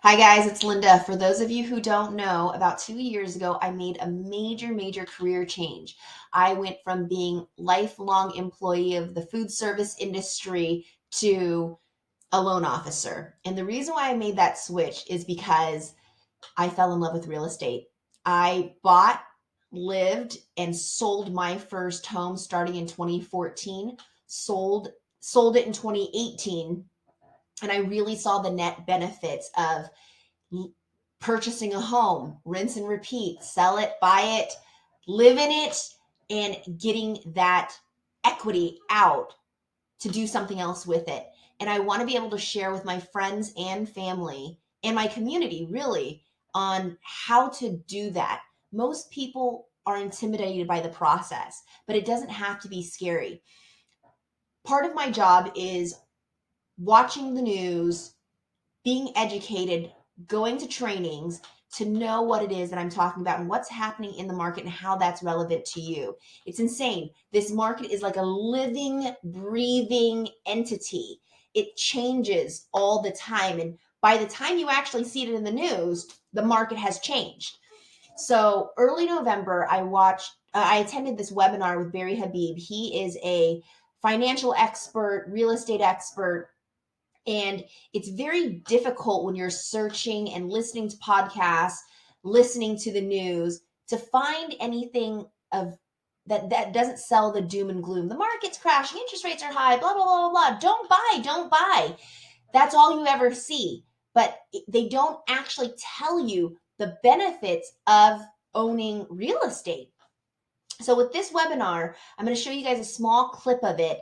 Hi guys, it's Linda. For those of you who don't know, about 2 years ago, I made a major career change. I went from being lifelong employee of the food service industry to a loan officer. And the reason why I made that switch is because I fell in love with real estate. I bought, lived, and sold my first home starting in 2014, sold it in 2018, and I really saw the net benefits of purchasing a home, rinse and repeat, sell it, buy it, live in it, and getting that equity out to do something else with it. And I want to be able to share with my friends and family and my community really on how to do that. Most people are intimidated by the process, but it doesn't have to be scary. Part of my job is watching the news, being educated, going to trainings to know what it is that I'm talking about and what's happening in the market and how that's relevant to you. It's insane. This market is like a living, breathing entity. It changes all the time. And by the time you actually see it in the news, the market has changed. So early November, I attended this webinar with Barry Habib. He is a financial expert, real estate expert, and it's very difficult when you're searching and listening to podcasts, listening to the news, to find anything of that doesn't sell the doom and gloom. The market's crashing, interest rates are high, blah, blah, blah, blah, blah. Don't buy, don't buy. That's all you ever see. But they don't actually tell you the benefits of owning real estate. So with this webinar, I'm going to show you guys a small clip of it.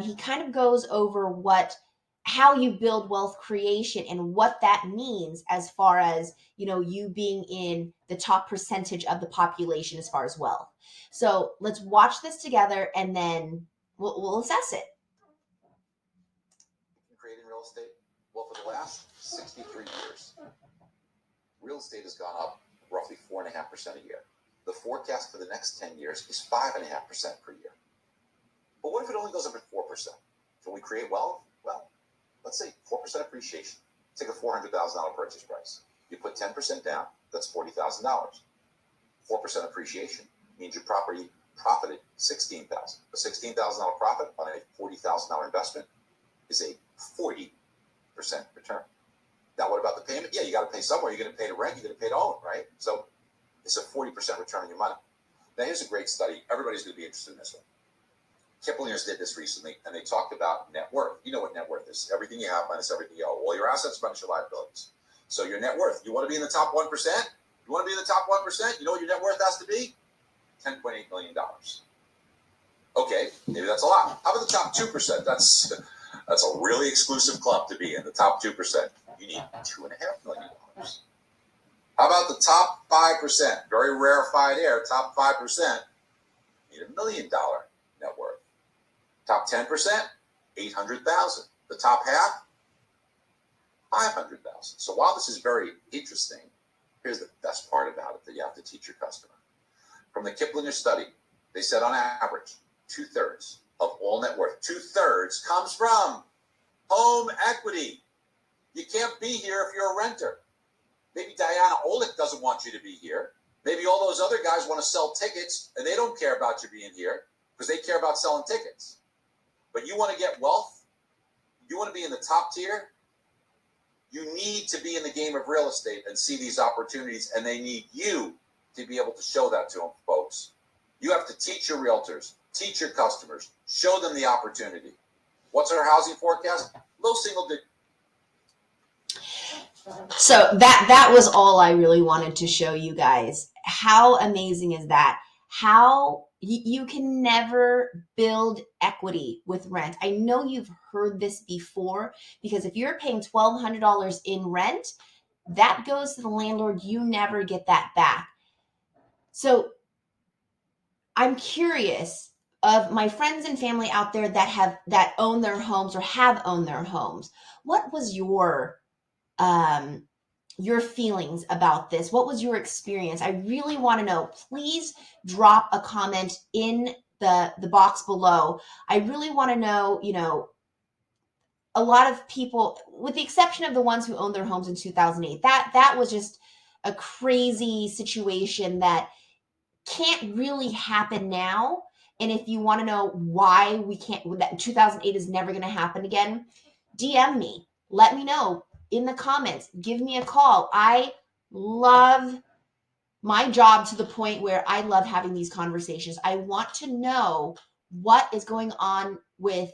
He kind of goes over how you build wealth creation and what that means as far as, you being in the top percentage of the population as far as wealth. So let's watch this together and then we'll assess it. Creating real estate? Well, for the last 63 years, real estate has gone up roughly 4.5% a year. The forecast for the next 10 years is 5.5% per year. But what if it only goes up at 4%? Can we create wealth? Well, let's say 4% appreciation. Take a $400,000 purchase price. You put 10% down, that's $40,000. 4% appreciation means your property profited $16,000. A $16,000 profit on a $40,000 investment is a 40% return. Now, what about the payment? Yeah, you got to pay somewhere. You're going to pay to rent. You're going to pay to own, right? So it's a 40% return on your money. Now, here's a great study. Everybody's going to be interested in this one. Kiplinger's did this recently, and they talked about net worth. You know what net worth is. Everything you have minus everything you owe. All your assets minus your liabilities. So your net worth. You want to be in the top 1%? You want to be in the top 1%? You know what your net worth has to be? $10.8 million. Okay, maybe that's a lot. How about the top 2%? That's a really exclusive club to be in, the top 2%. You need $2.5 million. How about the top 5%? Very rarefied air, top 5%. You need $1 million net worth. Top 10%, $800,000. The top half, $500,000. So while this is very interesting, here's the best part about it that you have to teach your customer. From the Kiplinger study, they said on average, 2/3 of all net worth, 2/3 comes from home equity. You can't be here if you're a renter. Maybe Diana Olick doesn't want you to be here. Maybe all those other guys want to sell tickets and they don't care about you being here because they care about selling tickets. But you want to get wealth? You want to be in the top tier? You need to be in the game of real estate and see these opportunities, and they need you to be able to show that to them, folks. You have to teach your realtors, teach your customers, show them the opportunity. What's our housing forecast? Low single digit. So that was all I really wanted to show you guys. How amazing is that? How you can never build equity with rent. I know you've heard this before, because if you're paying $1,200 in rent, that goes to the landlord. You never get that back. So I'm curious of my friends and family out there that own their homes or have owned their homes. What was your feelings about this? What was your experience? I really want to know. Please drop a comment in the box below. I really want to know, a lot of people, with the exception of the ones who owned their homes in 2008, that was just a crazy situation that can't really happen now. And if you want to know why we can't, that 2008 is never going to happen again, DM me. Let me know in the comments. Give me a call. I love my job to the point where I love having these conversations. I want to know what is going on with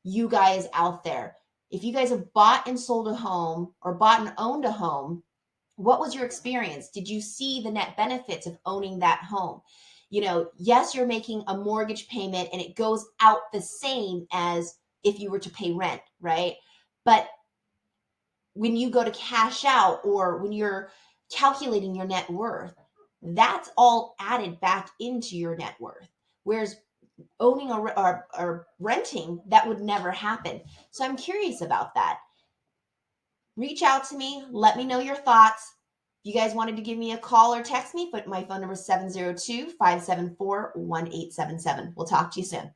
you guys out there. If you guys have bought and sold a home or bought and owned a home, what was your experience? Did you see the net benefits of owning that home? You know, yes, you're making a mortgage payment and it goes out the same as if you were to pay rent, right? But when you go to cash out or when you're calculating your net worth, that's all added back into your net worth. Whereas owning or renting, that would never happen. So I'm curious about that. Reach out to me. Let me know your thoughts. If you guys wanted to give me a call or text me, but my phone number is 702-574-1877. We'll talk to you soon.